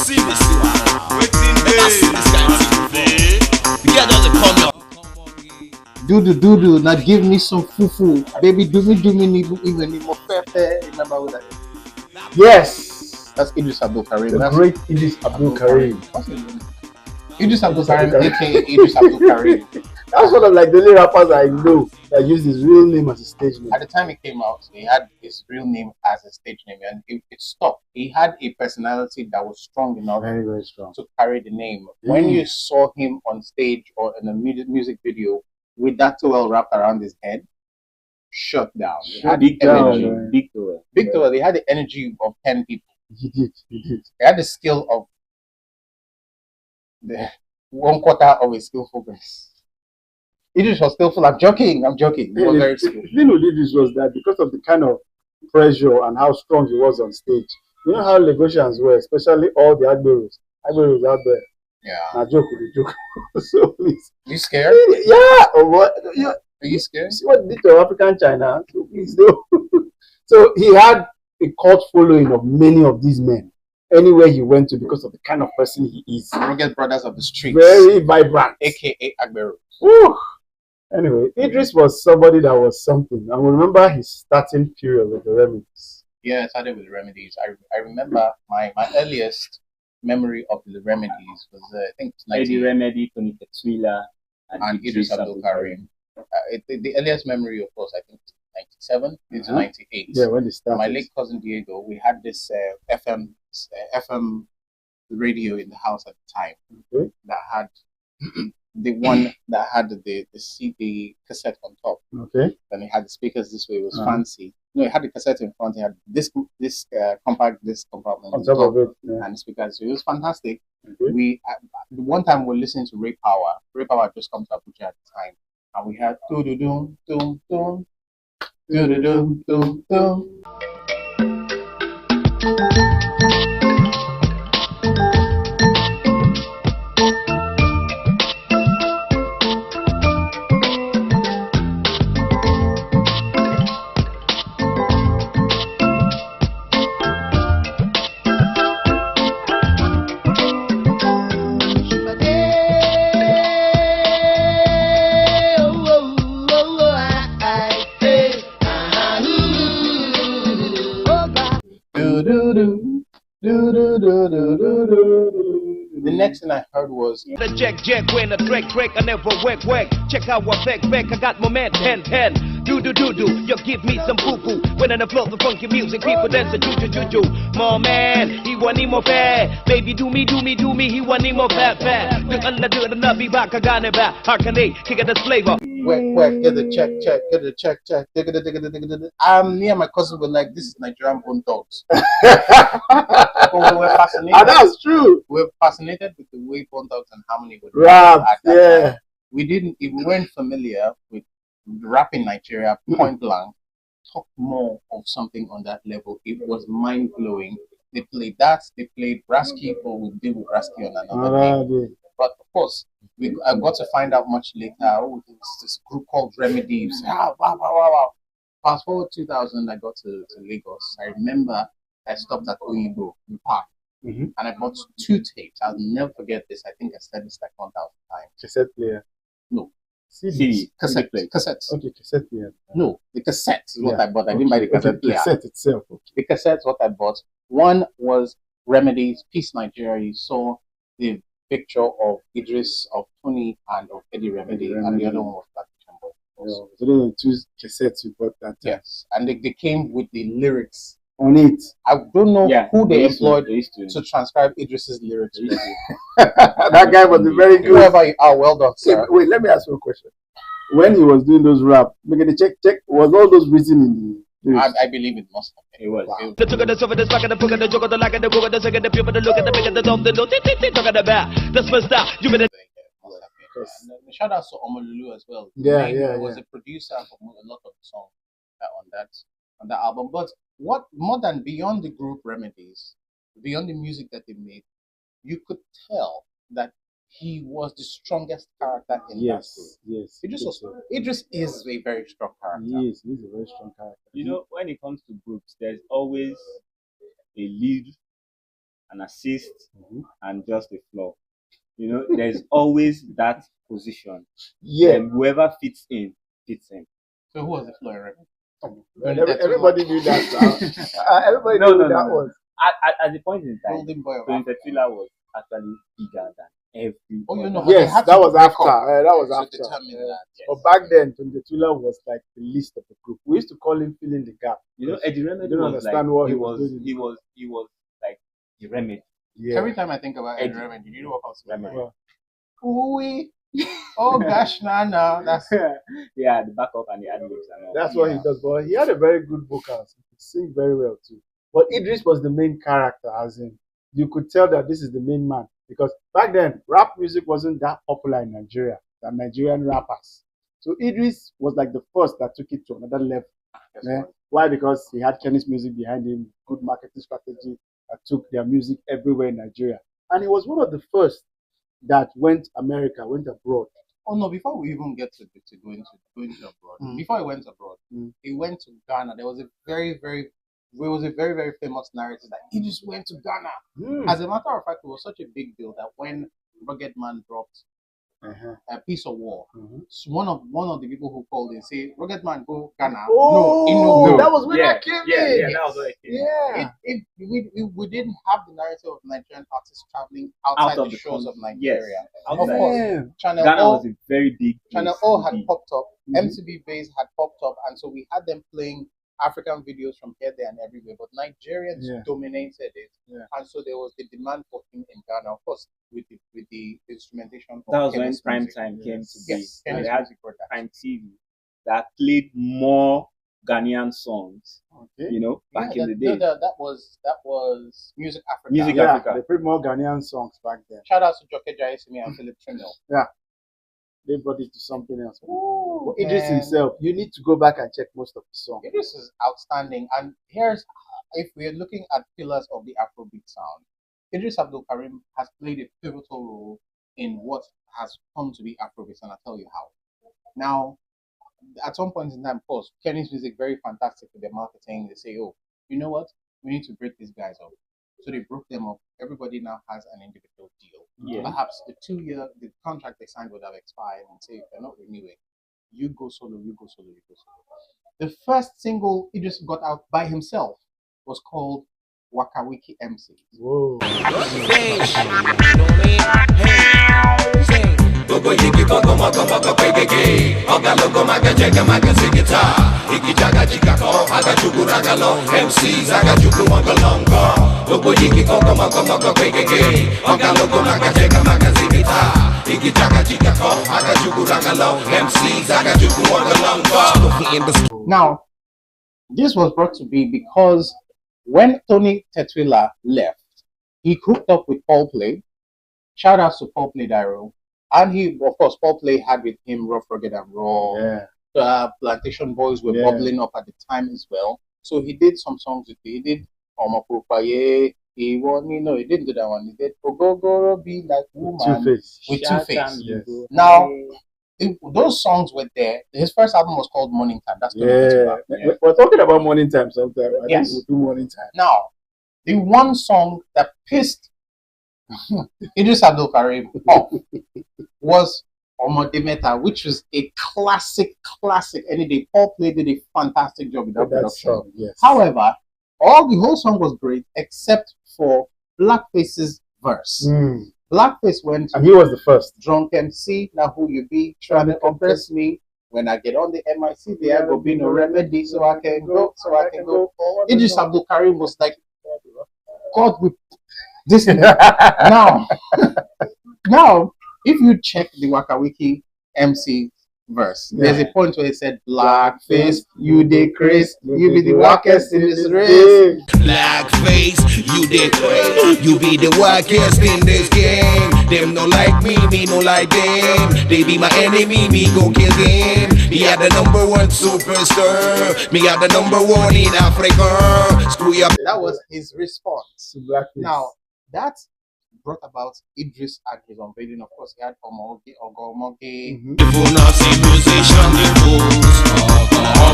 see this one. Waiting days. This kind of thing. The girl doesn't come up. Do, now give me some fufu. Baby, do me, even more pepper. Remember what that is? Yes, that's Eedris Abdulkareem. The great Eedris Abdulkareem. What's his name? Eedris Abdulkareem, aka Eedris Abdulkareem. That's one of like the only rappers I know that used his real name as a stage name. At the time it came out, he had his real name as a stage name, and it stopped. He had a personality that was strong enough, Very, very strong, to carry the name. When you saw him on stage or in a music video with that towel wrapped around his head, shut down. He had the energy. Big towel. He had the energy of 10 people. He did. He had the skill of the 1/4 of a skillful grace. Eedris was skillful. I'm joking. He was very skillful. The thing with Eedris was that because of the kind of pressure and how strong he was on stage, you know how Lagosians were, especially all the Agberos out there. Yeah. I joke. So please. You scared? Yeah. What? Yeah. Are you scared? See what he did to African China. So please do. So he had a cult following of many of these men anywhere he went to because of the kind of person he is. Rugged brothers of the streets. Very vibrant. AKA Agbero. Anyway, Eedris was somebody that was something. I remember his starting period with the Remedies. Yeah, I started with the Remedies. I remember my earliest memory of the Remedies was I think Eddie Remedy, Tony Tetuila, and Eedris Abdulkareem. The earliest memory, of course, I think 97 into 98. Yeah, when they started. My late cousin Diego, we had this FM radio in the house at the time that had the one that had the CD cassette on top. Okay. Then it had the speakers this way. It was fancy. No, it had the cassette in front. It had this compact disc compartment on top of it, and the speakers. So it was fantastic. Okay. We one time we were listening to Ray Power. Ray Power had just come to Abuja at the time, and we had do do do do do do do do do. The next thing I heard was the Jack when the break I never work. Check out what back I got my man 10 do you give me some poo when in the flow the funky music people dance a juju more man he want him more bad baby do me he want him more bad look under the nabi back I got it back how can they kick the flavor work get the check get the check me and my cousin were like, this is Nigerian bone dogs. But we were fascinated. And that's true. We were fascinated with the way bone dogs and harmony would rap. Yeah. Time. If we weren't familiar with rap in Nigeria, point blank, talk more of something on that level. It was mind blowing. They played that, they played Rasky, or we did with Rasky on another thing. But of course, I got to find out much later. This group called Remedies. Wow. Fast forward 2000, I got to Lagos. I remember I stopped at Oyibo in Park, and I bought 2 tapes. I'll never forget this. I think I said this like 1,000 times. Cassette player? No. CD. Cassette player. Cassettes. Okay, cassette player. No, the cassette is what I bought. I didn't buy the cassette player. The cassette itself. Okay. The cassette is what I bought. One was Remedies, Peace Nigeria. You saw the picture of Idris, of Tony, and of Eddie Remedy, and the other one was Black Chamber. So there were 2 cassettes you bought that time. Yes, and they came with the lyrics on it. I don't know who they employed to transcribe Idris's lyrics. That guy was very good. Whoever you are, well done, sir. Wait, let me ask you a question. When he was doing those rap, make a check, was all those written in the I believe it must have been. It was. Wow. The took of the sofa, the back of the book of the joke of the like of the book of the second, the people that look at the big of the dome, the no, they talk about. That's first out. You better. Shout out to Omolulu as well. Yeah. Was a producer for a lot of the songs on that album. But what more than beyond the group Remedies, beyond the music that they made, you could tell that he was the strongest character in that group. Yes. Eedris is a very strong character. He's a very strong character. You know, when it comes to groups, there's always a lead an assist, and just a floor. You know, there's always that position. Yeah. And whoever fits in, fits in. So who was the floor record? Everybody knew that. Everybody knew who that was. At the point in time, Golden Boy of Tony Africa. Tequila was actually bigger than every. Oh, you know, Yes, they had that to was break after. up That was to after. determine that. But back then, Tony Tula was like the least of the group. We used to call him filling the gap. You know, Eddie Remedy don't was understand like, what he he was was, doing. he was like the Remedy. Yeah. Every time I think about Ed Eddie. Remedy, you know what comes to my mind? Well, Ooh-wee. Oh gosh, nah. That's Yeah, the backup and the ad-libs and all. that's what he does. But he had a very good vocals. He could sing very well too. But Idris was the main character, as in you could tell that this is the main man. Because back then, rap music wasn't that popular in Nigeria than Nigerian rappers. So Idris was like the first that took it to another level. Yeah. Why? Because he had Kennis music behind him, good marketing strategy that took their music everywhere in Nigeria. And he was one of the first that went abroad. Oh no! Before we even get to going to abroad, before he went abroad, he went to Ghana. There was a very famous narrative that he just went to Ghana. As a matter of fact, it was such a big deal that when Rugged Man dropped a Piece of War, so one of the people who called and say, "Rugged Man, go Ghana." Oh, no, that was when I came in. Yeah, that was what it came. Yeah. If we didn't have the narrative of Nigerian artists traveling outside Out the of shores the of Nigeria. Yes. Of Outside. course, Channel Ghana O, was a very big. Channel place O to had be. popped up, MTV Base had popped up, and so we had them playing African videos from here, there, and everywhere. But Nigerians dominated it, and so there was the demand for him in Ghana, of course, with the instrumentation. That was when Kennis prime music. time came to be. Yes, And Kennis they had music brought that. Prime TV that played more Ghanaian songs. Okay. You know, back in the day. That was Music Africa. Music Yeah, Africa. they played more Ghanaian songs back then. Shout out to Joke Jaisimi and Philip Trimmill. They brought it to something else. Ooh, But Idris man. himself, you need to go back and check most of the songs. Idris is outstanding. And here's, if we're looking at pillars of the Afrobeat sound, Eedris Abdukareem has played a pivotal role in what has come to be Afrobeat, and I'll tell you how. Now, at some point in time, of course, Kennis music, very fantastic with their marketing. They say, oh, you know what? We need to break these guys up. So they broke them up. Everybody now has an individual deal. Yeah. Perhaps the contract they signed would have expired and say, if they're not renewing, you go solo, you go solo, you go solo. The first single he just got out by himself was called Wakawiki MC. Whoa. Gogo yiki gogo moko moko pegege Oga logo maga jega maga zigita Iki jaga jika ko Aga chuku ragalo MCs aga chuku wonga longo Gogo yiki gogo moko moko pegege Oga logo maga jega maga zigita Iki jaga jika ko Aga chuku ragalo MCs aga chuku wonga longo. Now, this was brought to be because when Tony Tetwila left, he hooked up with Paul Play. Shout out to Paul Play Dairo. And he, of course, Paul Play had with him Rough, Rugged, and Raw. Yeah. Plantation Boys were bubbling up at the time as well. So he did some songs with me. He did Omapupaye. He didn't do that one. He did Ogogoro Be Like Woman Two-Face. with Two-Face. Yes. Now, those songs were there. His first album was called Morning Time. That's the We're talking about Morning Time sometime. I Yes. think we'll do Morning Time. Now, the one song that pissed Eedris Abdulkareem off was Omodemeta, which was a classic. Any day. Paul Play did a fantastic job with that That production. song, yes. However, the whole song was great except for Blackface's verse. Blackface went And he was the first. drunk MC, now who you be, trying to compress me. When I get on the MIC, there go be no remedy, so I can go. Eedris Abdulkareem was like, God, with this now, if you check the Wakawiki MC verse, there's a point where he said, "Blackface, you dey craze, you be the wackest in this race." Blackface, you dey crazy. You be the wackest in this game. Them no like me no like them. They be my enemy, me go kill them. Me are the #1 superstar. Me are the #1 in Africa. Screw your That was his response. To Blackface. Now, that brought about Idris at his unveiling. Of course, he had Omoge, Ogomoge. People not see musician the fools.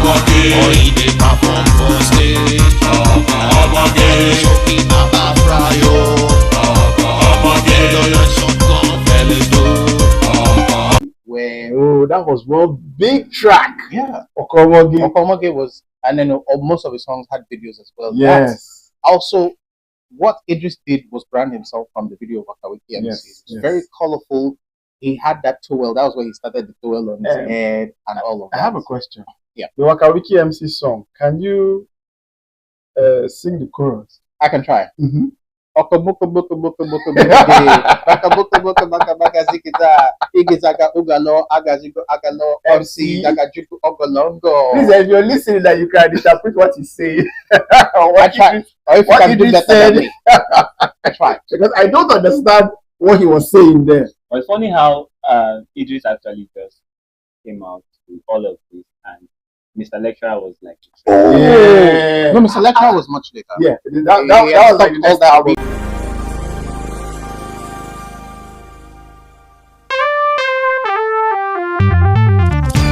Or he dey perform for stage. Shoki Baba Frayo. Shotgun fellas do. Where Oh, that was one big track. yeah, Okomogi. Okomoge was, and then most of his songs had videos as well. Yes. Also, what Idris did was brand himself from the video of Wakawiki MC. Yes, It was yes. very colorful. He had that towel. That was where he started the towel on his head and all of that. I have a question. Yeah. The Wakawiki MC song. Can you sing the chorus? I can try. Mm-hmm. Okabuka buka buka buka buka baka buka buka baka baka zikita igizaka ugalo agazigo agalo MC dagajuku ogolongo. Please, if you're listening, that you can interpret what he's saying. I try. Or if you what can do Idris better than said. me, I try. Because I don't understand what he was saying there. But it's funny how Idris actually just came out with all of this, and Mr. Lecturer was like, Yeah. No, Mr. Lecturer was much later. Yeah, that He had was like stopped the all next that album.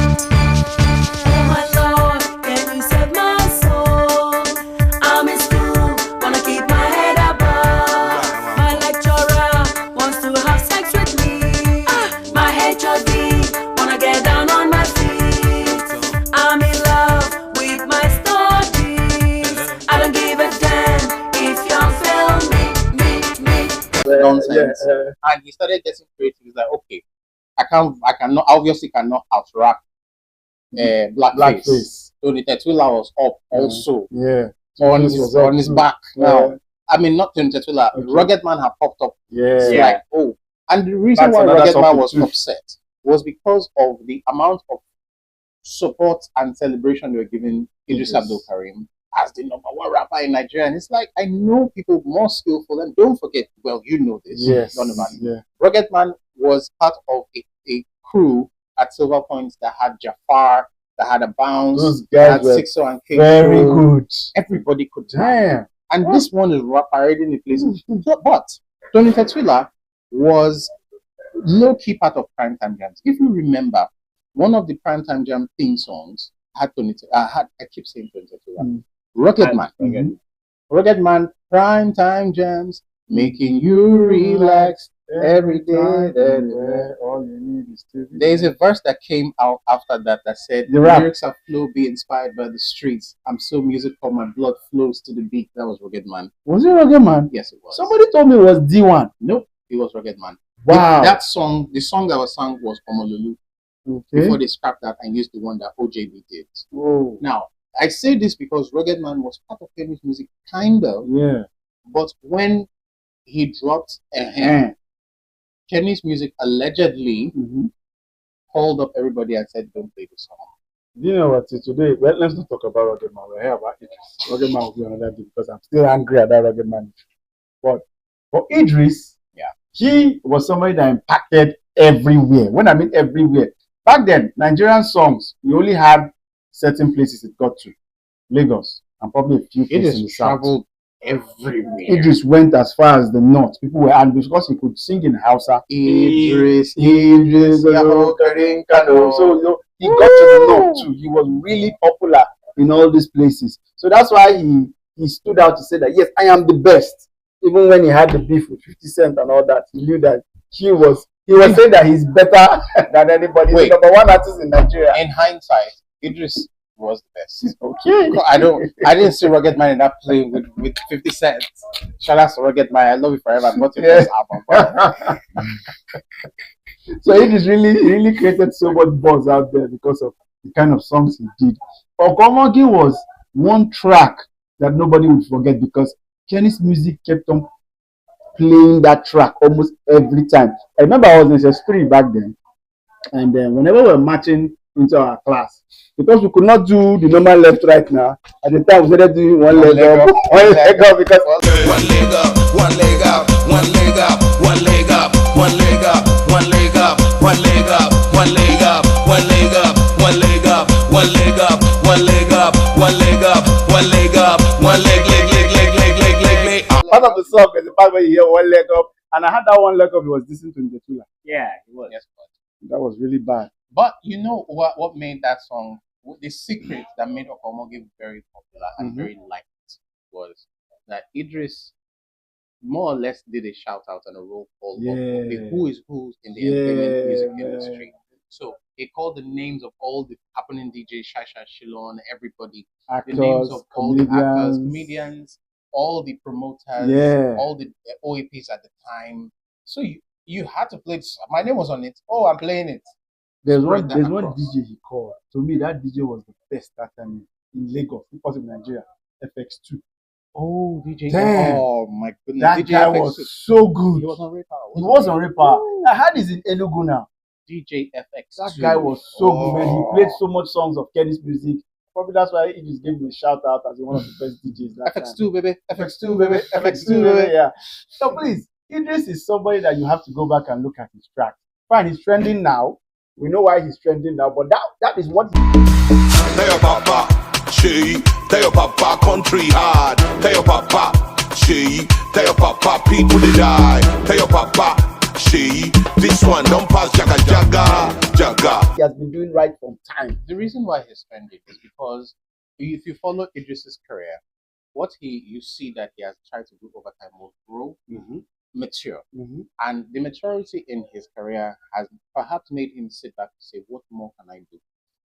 Oh my Lord, can you save my soul? I'm in school, wanna keep my head above. My lecturer wants to have sex with me. My HOD wanna get down on my feet. I'm in love with my studies. I don't give a damn if you fail me. Nonsense. And he started getting creative. He's like, okay, I cannot, obviously cannot out-rap Blackface. So the Tetwila was up also Yeah. on This his, was up on his too. back. Yeah. Now, I mean, not Tony Tetwila, Okay. Rugged Man had popped up. Yeah. It's like, oh. And the reason That's why another Rugged Man topic was too. upset was because of the amount of support and celebration they were giving Eedris Yes. Abdukareem as the #1 rapper in Nigeria. And it's like, I know people more skillful, and don't forget, well, you know this, Yes. Donovan. Yeah. Rugged Man was part of a crew at Silver Point that had Jafar, that had a bounce, Those that had guys were Sixo and King. very good. Everybody could rap. Damn. And this one is parading the place. But Tony Tetwila was low-key part of Primetime Jams. If you remember, one of the Primetime Jam theme songs had I keep saying Tony Tetwila. Rugged Man. Mhm. Rugged Man, Primetime Jams, making you relax every day. All you need is to be There's a verse that came out after that said, The rap. lyrics of flow be inspired by the streets. I'm so musical, my blood flows to the beat. That was Rugged Man. Was it Rugged Man? Yes, it was. Somebody told me it was D1. Nope, it was Rugged Man. Wow. That song, the song that was sung was Omololu Okay. before they scrapped that and used the one that OJB did. Oh. Now, I say this because Rugged Man was part of Kennis music, kind of, Yeah. but when he dropped Kennis music allegedly Mm-hmm. called up everybody and said, don't play the song. You know what? Today, well, let's not talk about Rugged Man. We're here about Idris. Rugged Man will be another day because I'm still angry at that Rugged Man. But for Idris, Yeah. he was somebody that impacted everywhere. When I mean everywhere, back then, Nigerian songs, we only had certain places it got to. Lagos and probably a few It places in the is south. traveled everywhere. Idris went as far as the north. People were, and because he could sing in Hausa, Idris, Abdukareem, Kano. So he got to the north too. He was really popular in all these places. So that's why he stood out to say that yes, I am the best. Even when he had the beef with 50 Cent and all that, he knew that he was saying that he's better than anybody. He's Wait. the #1 artist in Nigeria. in hindsight, Idris was the best. Okay. I didn't see Rugged Man in that play with 50 Cent. Shout out to Rugged Man. I love you forever. I bought your Yeah. first album. So it is really created so much buzz out there because of the kind of songs he did. Ogomogi was one track that nobody would forget because Kennis music kept on playing that track almost every time. I remember I was in SS3 back then, and then whenever we were marching into our class, because we could not do the normal left right now, at the time we started doing one leg up, one leg up because One leg up, one leg up, one leg up, one leg up, one leg up, one leg up, one leg up, one leg up, one leg up, one leg up, one leg up, one leg up, one leg up, one leg up, one leg. part of the song is the part where you hear one leg up And I had that one record he was listening to in the Tula. Yeah, it was. Yes, but That was really bad. But you know what made that song, the secret that made Okomoge very popular and very liked was that Idris more or less did a shout out and a roll call of the who is who's in the entertainment music industry. So he called the names of all the happening DJs, Shasha, Shilon, everybody, Actors, the names of all the actors, comedians. comedians, all the promoters, all the OAPs at the time. So you had to play this. My name was on it. Oh, I'm playing it. There's Spread that one across. DJ he called. To me, that DJ was the best that time in Lagos, because in Nigeria, FX2. Oh, DJ. Damn. Oh my goodness. That DJ guy FX2. was so good. He was on Ripper. He was on Ripper. I heard he's in Enugu now. DJ FX2. That guy was so good, man. He played so much songs of Kennis music. Probably that's why he just gave me a shout out as one of the best DJs. That FX2, time. baby. FX2, baby. FX2, baby. Yeah. So please, Idris is somebody that you have to go back and look at his tracks. Fine, he's trending now. We know why he's trending now, but that is what. Tell your papa, she. Tell your papa, country hard. Tell your papa, she. Tell your papa, people they die. Tell your papa, she. This one don't pass jaga jaga jaga. He has been doing right from time. The reason why he's trending is because if you follow Idris's career, what you see that he has tried to do over time was grow, mature. And the maturity in his career has perhaps made him sit back to say, what more can I do?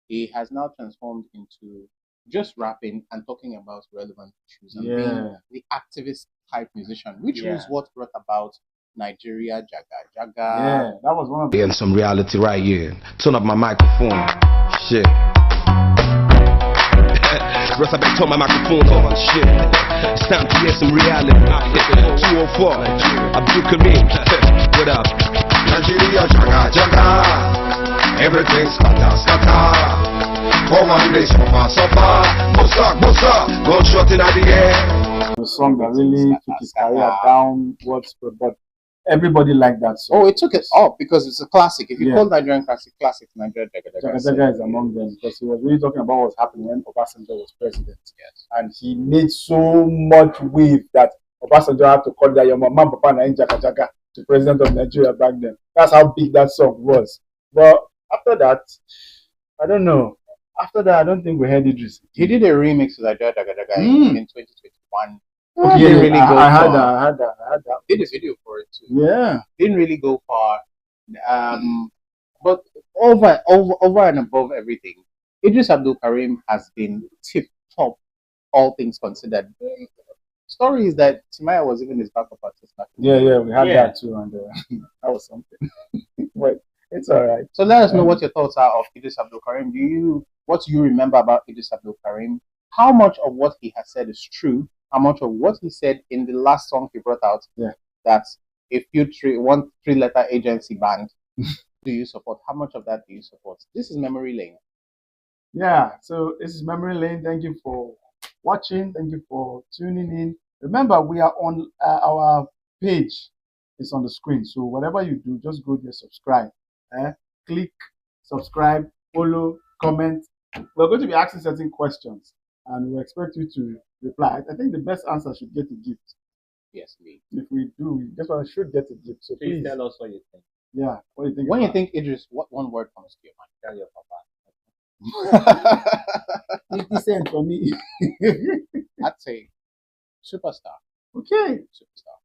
He has now transformed into just rapping and talking about relevant issues and being the activist type musician, which was what brought about Nigeria Jaga Jaga. Yeah, that was one of the. And some reality right here. Turn up my microphone. Shit. Rest I better turn my microphone on. Shit. It's time to hear some reality. 204. Abdukareem. What up? Nigeria jaga jaga. Everything's scatter. Come on, race suffer. Musa, gunshot in the air. A song that really took his career downwards, but everybody liked that song. Oh, it took it up because it's a classic. If you call Nigerian classic, Nigeria Jaga Jaga Jaga. Jaga is among them because he was really talking about what was happening when Obasanjo was president. Yes. And he made so much wave that Obasanjo had to call that your mama papa na Jaga Jaga to president of Nigeria back then. That's how big that song was. But after that, I don't know. After that, I don't think we heard Idris. He did a remix to Nigeria Jaga Jaga in 2021. Okay, Didn't really go I had far. that. Did a video for it too. Yeah. Didn't really go far. But over and above everything, Eedris Abdulkareem has been tip top, all things considered. Story is that Timaya was even his backup artist back then. Yeah, we had that too, and that was something. But it's all right. So let us know what your thoughts are of Eedris Abdulkareem. What do you remember about Eedris Abdulkareem? How much of what he has said is true? How much of what he said in the last song he brought out, that if you one three-letter agency band, do you support? How much of that do you support? This is Memory Lane. Yeah, so this is Memory Lane. Thank you for watching. Thank you for tuning in. Remember, we are on our page. It's on the screen. So whatever you do, just go there, subscribe. Click, subscribe, follow, comment. We're going to be asking certain questions, and we expect you to reply. I think the best answer should get a gift. Yes, me. If we do, that's why I should get a gift. So Please please tell us what you think. Yeah, what do you think? When you think Idris, what one word comes to your Tell your papa. mind? 50 cents for me. I'd say superstar. Okay. Superstar.